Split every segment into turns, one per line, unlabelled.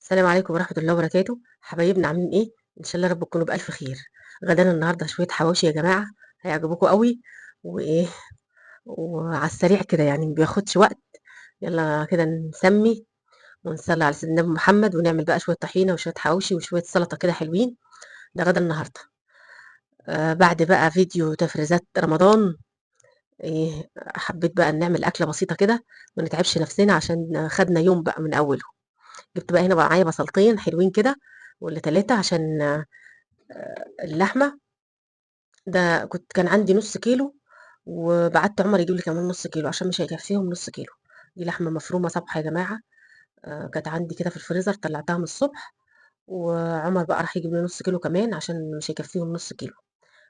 السلام عليكم ورحمة الله وبركاته، حبايبنا عاملين إيه؟ إن شاء الله رب تكونوا بألف خير. غدانا النهارده شوية حواوشي يا جماعة، هيعجبوكم أوي. وإيه، وعلى السريع كده يعني ما بياخدش وقت. يلا كده نسمي ونصلي على سيدنا النبي محمد ونعمل بقى شوية طحينة وشوية حواوشي وشوية سلطة كده حلوين. ده غدا النهارده. بعد بقى فيديو تفريزات رمضان. إيه، حبيت بقى نعمل أكلة بسيطة كده ما نتعبش نفسنا عشان خدنا يوم بقى من أوله. جبت بقى هنا بقى معايا بصلتين حلوين كده ولا ثلاثة عشان اللحمة. ده كان عندي نص كيلو، وبعت عمر يجيب لي كمان نص كيلو عشان مش هيكفيهم نص كيلو. دي لحمة مفرومة صبحة يا جماعة. كانت عندي كده في الفريزر طلعتها من الصبح. وعمر بقى راح يجيب لي نص كيلو كمان عشان مش هيكفيهم نص كيلو.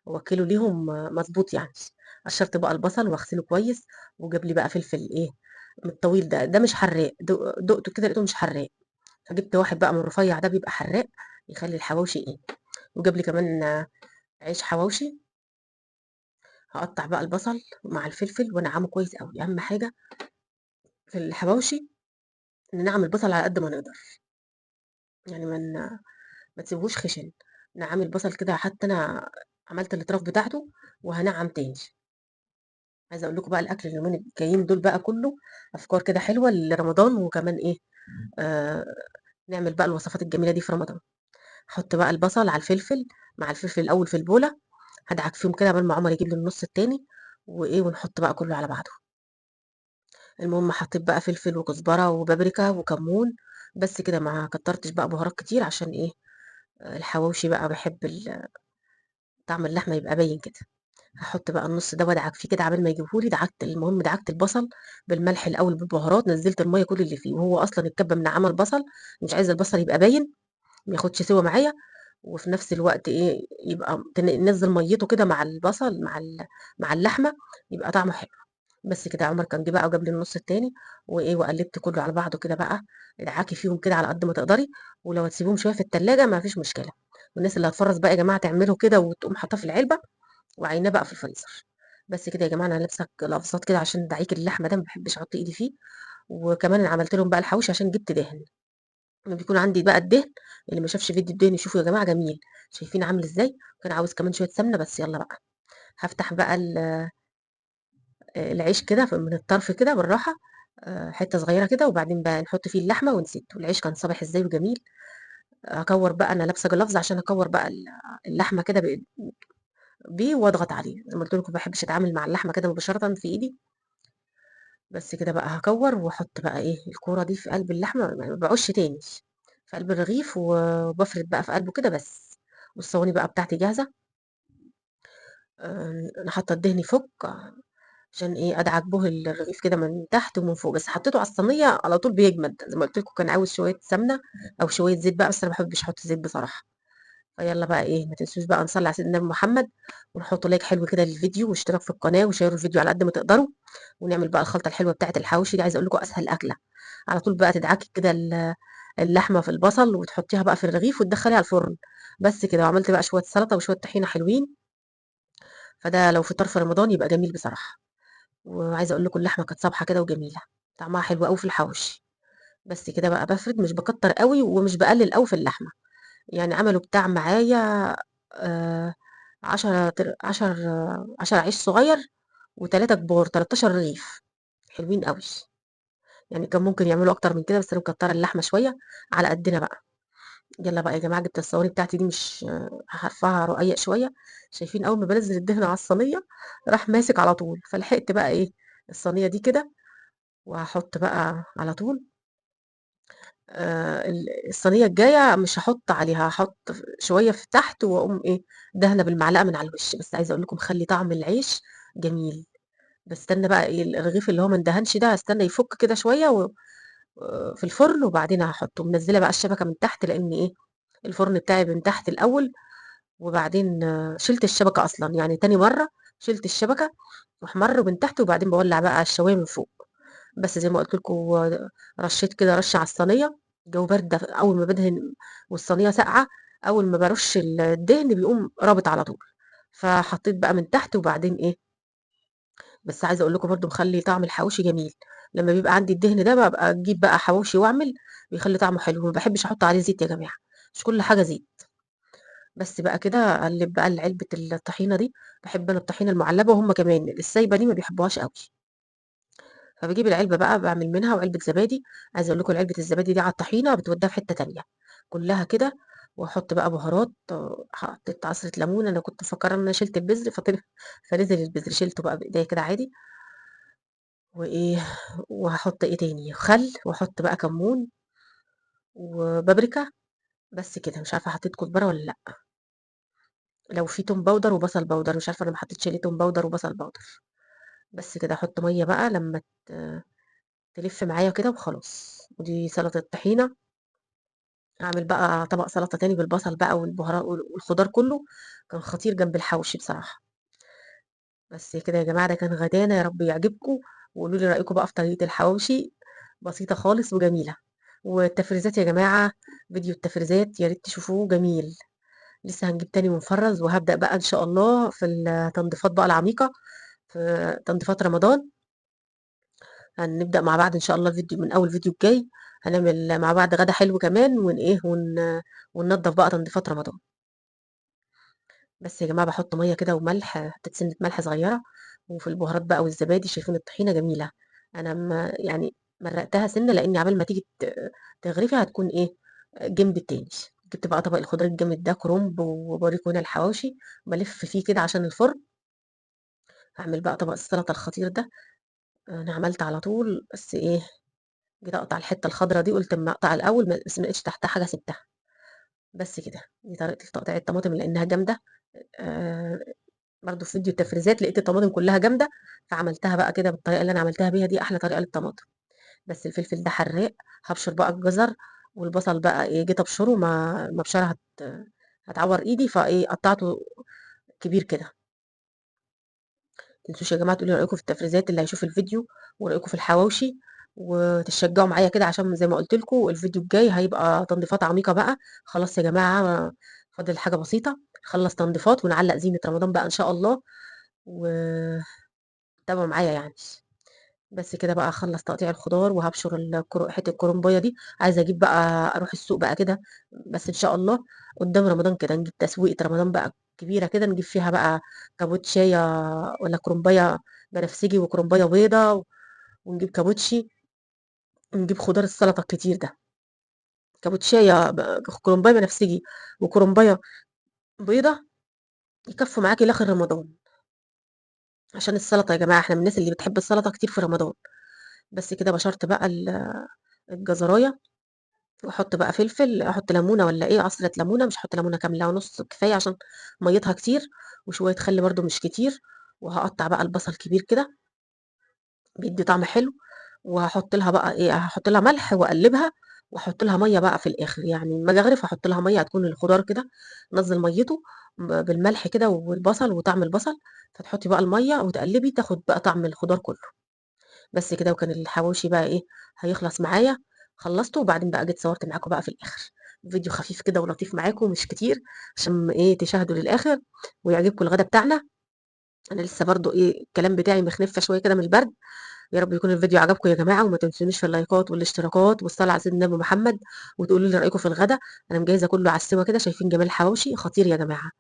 هو كيلو ليهم مظبوط يعني. قشرت بقى البصل واغسله كويس. وجاب لي بقى فلفل ايه من الطويل ده مش حراق، دقته كده لقيته مش حراق. فجبت واحد بقى من الرفيع ده بيبقى حراق، يخلي الحواوشي ايه. وجاب لي كمان عيش حواوشي. هقطع بقى البصل مع الفلفل وانعمه كويس قوي. اهم حاجه في الحواوشي ان نعمل البصل على قد ما نقدر، يعني ما تسيبهوش خشن. نعمل البصل كده، حتى انا عملت الاطراف بتاعته وهنعم تاني. عايزه اقول لكم بقى الاكل اليومين الجايين دول بقى كله افكار كده حلوه لرمضان، وكمان ايه، آه نعمل بقى الوصفات الجميله دي في رمضان. احط بقى البصل على الفلفل، مع الفلفل الاول في البوله، هدعك فيهم كده قبل ما عمر يجيب لي النص التاني. وايه، ونحط بقى كله على بعضه. المهم حطيت بقى فلفل وكزبرة وبابريكا وكمون، بس كده ما كترتش بقى بهارات كتير عشان ايه، الحواوشي بقى بحب طعم اللحمة يبقى باين كده. هحط بقى النص ده وادعك فيه كده عبال ما يجيبهولي. المهم دعكت البصل بالملح الاول بالبهارات، نزلت المية كل اللي فيه، وهو اصلا الكبة من عمل بصل، مش عايزه البصل يبقى باين، ما ياخدش سوا معايا. وفي نفس الوقت ايه، يبقى ننزل ميته كده مع البصل مع اللحمة، يبقى طعمه حلو. بس كده عمر كان جه بقى وجاب لي النص التاني. وايه، وقلبت كله على بعضه كده بقى. ادعكي فيهم كده على قد ما تقدري، ولو هتسيبيهم شويه في التلاجة ما فيش مشكله. والناس اللي هتفرز بقى يا جماعه تعمله كده وتقوم حاطاه في العلبه وعيناه بقى في الفريزر. بس كده يا جماعه، انا لابسه لفظات كده عشان دعيك اللحمه ده ما بحبش احط ايدي فيه. وكمان انا عملت لهم بقى الحوش عشان جبت دهن. لما بيكون عندي بقى الدهن، اللي ما شافش فيديو الدهن يشوفوا يا جماعه جميل. شايفين عامل ازاي؟ كان عاوز كمان شويه سمنه، بس يلا بقى. هفتح بقى العيش كده من الطرف كده بالراحة، حتة صغيرة كده، وبعدين بقى نحط فيه اللحمة ونسيب. والعيش كان صابح ازاي وجميل. اكور بقى، انا لابسة جلافز عشان اكور بقى اللحمة كده بيه واضغط عليه. زي ما قلت لكم ما بحبش اتعامل مع اللحمة كده مباشرة في ايدي. بس كده بقى هكور واحط بقى ايه الكورة دي في قلب اللحمة، ما بعوش تاني في قلب الرغيف، وبفرد بقى في قلبه كده بس. والصواني بقى بتاعتي جاهزة. انا حاطة الدهن يفك عشان ايه ادعك به الرغيف كده من تحت ومن فوق. بس حطيته على الصينيه على طول بيجمد. زي ما قلت لكم كان عاوز شويه سمنه او شويه زيت بقى، بس انا ما بحبش احط زيت بصراحه. فيلا بقى ايه، ما تنسوش بقى نصلي على سيدنا محمد، ونحط لايك حلو كده للفيديو، واشتراك في القناه، وشيروا الفيديو على قد ما تقدروا. ونعمل بقى الخلطه الحلوه بتاعه الحواوشي دي. عايزه اقول لكم اسهل اكله. على طول بقى تدعكي كده اللحمه في البصل وتحطيها بقى في الرغيف وتدخليها الفرن. بس كده، وعملت بقى شويه سلطه وشويه طحينه حلوين. فده لو فطار في رمضان يبقى جميل بصراحه. وعايزه اقول لكم اللحمه كانت صابحه كده وجميله، طعمها حلو قوي في الحوش. بس كده بقى بفرد، مش بكتر قوي ومش بقلل قوي في اللحمه. يعني عملوا بتاع معايا 10 عيش صغير وتلاتة كبار، 13 رغيف حلوين قوي. يعني كان ممكن يعملوا اكتر من كده، بس انا مكتره اللحمه شويه على قدنا بقى. يلا بقى يا جماعه، جبت الصواني بتاعتي دي، مش هرفعها رقيق شويه. شايفين اول ما بنزل الدهن على الصينيه راح ماسك على طول، فلحقت بقى ايه الصينيه دي كده. وهحط بقى على طول الصينية الجاية مش هحط عليها، هحط شوية في تحت واقوم ايه دهنة بالمعلقة من على الوش. بس عايزة اقول لكم خلي طعم العيش جميل. بستنى بقى ايه الرغيف اللي هو ما اندهنش ده، استنى يفك كده شوية في الفرن، وبعدين هحطه. منزلة بقى الشبكة من تحت لان ايه الفرن بتاعي من تحت الاول، وبعدين شلت الشبكة اصلا، يعني تاني مرة شلت الشبكة واحمر من تحت، وبعدين بولع بقى الشواية من فوق. بس زي ما قلت لكم، رشيت كده رشه على الصينيه. الجو برد اول ما بدهن والصينيه ساقعه، اول ما برش الدهن بيقوم رابط على طول. فحطيت بقى من تحت وبعدين ايه. بس عايزه اقول لكم برضو مخلي طعم الحواوشي جميل. لما بيبقى عندي الدهن ده ببقى اجيب بقى حواوشي واعمل. بيخلي طعمه حلو، ما بحبش احط عليه زيت يا جماعه، مش كل حاجه زيت. بس بقى كده اقلب بقى علبه الطحينه دي. بحب انا الطحينه المعلبه، وهم كمان السايبه دي ما بيحبوهاش قوي. فبجيب العلبه بقى بعمل منها، وعلبه زبادي. عايزه اقول لكم علبه الزبادي دي على الطحينه بتوديها في حته تانية كلها كده. واحط بقى بهارات، حطيت عصره ليمون، انا كنت مفكره ان انا شلت البذر فطلع فنزل البذر، شلته بقى بايديا كده عادي. وايه، وهحط ايه تاني، خل، واحط بقى كمون وبابريكا. بس كده، مش عارفه حطيت كزبره ولا لا. لو في توم باودر وبصل باودر، مش عارفه انا ما حطيتش ليه توم باودر وبصل باودر. بس كده احط ميه بقى لما تلف معايا كده وخلاص. ودي سلطه الطحينه. اعمل بقى طبق سلطه تاني بالبصل بقى والبهارات والخضار كله. كان خطير جنب الحوشي بصراحه. بس كده يا جماعه، ده كان غدانا، يا رب يعجبكم. وقولوا لي رايكم بقى في طريقه الحواوشي. بسيطه خالص وجميله. والتفريزات يا جماعه، فيديو التفريزات يا ريت تشوفوه، جميل. لسه هنجيب تاني منفرز، وهبدأ بقى إن شاء الله في التنظيفات بقى العميقة. في تنظيفات رمضان. هنبدأ مع بعض إن شاء الله الفيديو من أول فيديو الجاي. هنعمل مع بعض غدا حلو كمان، وننضف بقى تنظيفات رمضان. بس يا جماعة بحط مية كده وملح، حطيت سنة ملح صغيرة. وفي البهارات بقى والزبادي، شايفين الطحينة جميلة. أنا ما يعني مرقتها سنة، لأن عبال ما تيجي تغرفي هتكون إيه، جنب التاني. جبت بقى طبق الخضار الجامد ده، كرنب وبوريكم هنا الحواوشي. بلف فيه كده عشان الفرن. هعمل بقى طبق السلطة الخطير ده. أنا عملت على طول، بس إيه، جيت أقطع الحتة الخضرا دي، قلت أما أقطع الأول، بس ما لقيتش تحتها حاجة سبتها. بس كده، دي طريقة تقطيع الطماطم لأنها جامدة. آه، برضو في فيديو التفريزات لقيت الطماطم كلها جامده. فعملتها بقى كده بالطريقه اللي انا عملتها بيها دي، احلى طريقه للطماطم. بس الفلفل ده حراق. هبشر بقى الجزر. والبصل بقى ايه، جيت ابشره، ما بشرها هتعور ايدي، فايه قطعته كبير كده. متنسوش يا جماعه تقولوا رايكم في التفريزات اللي هيشوف الفيديو، ورايكم في الحواوشي. وتشجعوا معايا كده، عشان زي ما قلت لكم الفيديو الجاي هيبقى تنظيفات عميقه بقى. خلاص يا جماعه، فاضل حاجه بسيطه. خلص تنظيفات ونعلق زينه رمضان بقى ان شاء الله. وتابعوا معايا يعني. بس كده بقى اخلص تقطيع الخضار، وهبشر حته الكرنبايه دي. عايزه اجيب بقى اروح السوق بقى كده. بس ان شاء الله قدام رمضان كده نجيب تسويقه رمضان بقى كبيره كده، نجيب فيها بقى كابوتشايه ولا كرنبايه بنفسجي وكرنبايه بيضه. ونجيب كابوتشي. ونجيب خضار السلطه الكتير ده. كابوتشايه كرنبايه بنفسجي وكرنبايه بيضه. يكفوا معاكي لاخر رمضان. عشان السلطه يا جماعه، احنا من الناس اللي بتحب السلطه كتير في رمضان. بس كده بشرت بقى الجزرايه. واحط بقى فلفل، احط ليمونه ولا ايه، عصره ليمونه، مش هحط ليمونه كامله، ونص كفايه عشان ميتها كتير. وشويه خل برده مش كتير. وهقطع بقى البصل كبير كده. بيدي طعم حلو. وهحط لها بقى ايه، هحط لها ملح واقلبها. واحط لها ميه بقى في الاخر، يعني لما اجي اغرف احط لها ميه، هتكون الخضار كده نزل ميته بالملح كده والبصل وطعم البصل. فتحطي بقى الميه وتقلبي، تاخد بقى طعم الخضار كله. بس كده، وكان الحواوشي بقى ايه، هيخلص معايا. خلصته، وبعدين بقى جيت صورت معاكم بقى في الاخر. فيديو خفيف كده ولطيف معاكم، مش كتير. عشان ايه تشاهدوا للاخر. ويعجبكم الغدا بتاعنا. انا لسه برضو ايه، الكلام بتاعي مخنفه شويه كده من البرد. يا رب يكون الفيديو عجبكم يا جماعه، وما تنسونيش في اللايكات والاشتراكات والصلاه على سيدنا النبي محمد. وتقولوا لي رايكم في الغدا. انا مجهزه كله على السوا كده، شايفين جمال حواوشي خطير يا جماعه.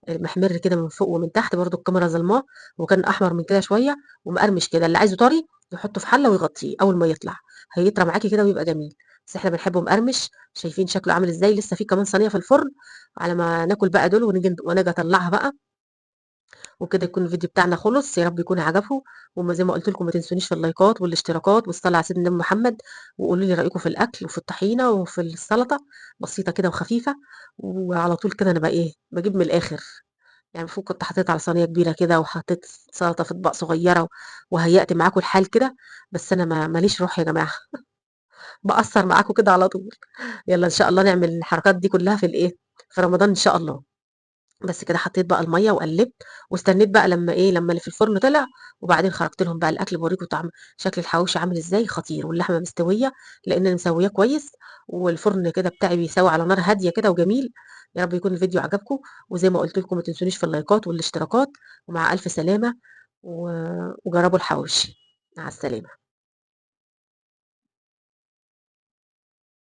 محمر كده من فوق ومن تحت، برضو الكاميرا ظلماه. وكان احمر من كده شويه. ومقرمش كده، اللي عايزه طري يحطه في حله ويغطيه اول ما يطلع. هيطرى معاكي كده ويبقى جميل. بس احنا بنحبه مقرمش. شايفين شكله عامل ازاي، لسه في كمان صينيه في الفرن. على ما ناكل بقى دول، ونيجي اطلعها بقى. وكده يكون الفيديو بتاعنا خلص، يا رب يكون عجبكم. وما زي ما قلت لكم، ما تنسونيش في اللايكات والاشتراكات والصلاه على سيدنا النبي محمد. وقولوا لي رايكم في الاكل وفي الطحينه وفي السلطه. بسيطه كده وخفيفه. وعلى طول كده انا بقى ايه، بجيب من الاخر. يعني المفروض كنت حطيت على صينيه كبيره كده، وحطيت سلطه في اطباق صغيره. وهيأت معاكم الحال كده. بس انا ماليش روح يا جماعه. بأثر معاكم كده على طول. يلا ان شاء الله نعمل الحركات دي كلها في الايه، في رمضان ان شاء الله. بس كده حطيت بقى الميه وقلبت. واستنيت بقى لما ايه، لما اللي في الفرن طلع. وبعدين خرجت لهم بقى الاكل، بوريكم طعم. شكل الحواوشي عامل ازاي خطير، واللحمه مستويه. لان انا مسويه كويس. والفرن كده بتاعي بيسوي على نار هاديه كده وجميل. يا رب يكون الفيديو عجبكم. وزي ما قلت لكم، ما تنسونيش في اللايكات والاشتراكات. ومع الف سلامه. وجربوا الحواوشي. مع السلامه.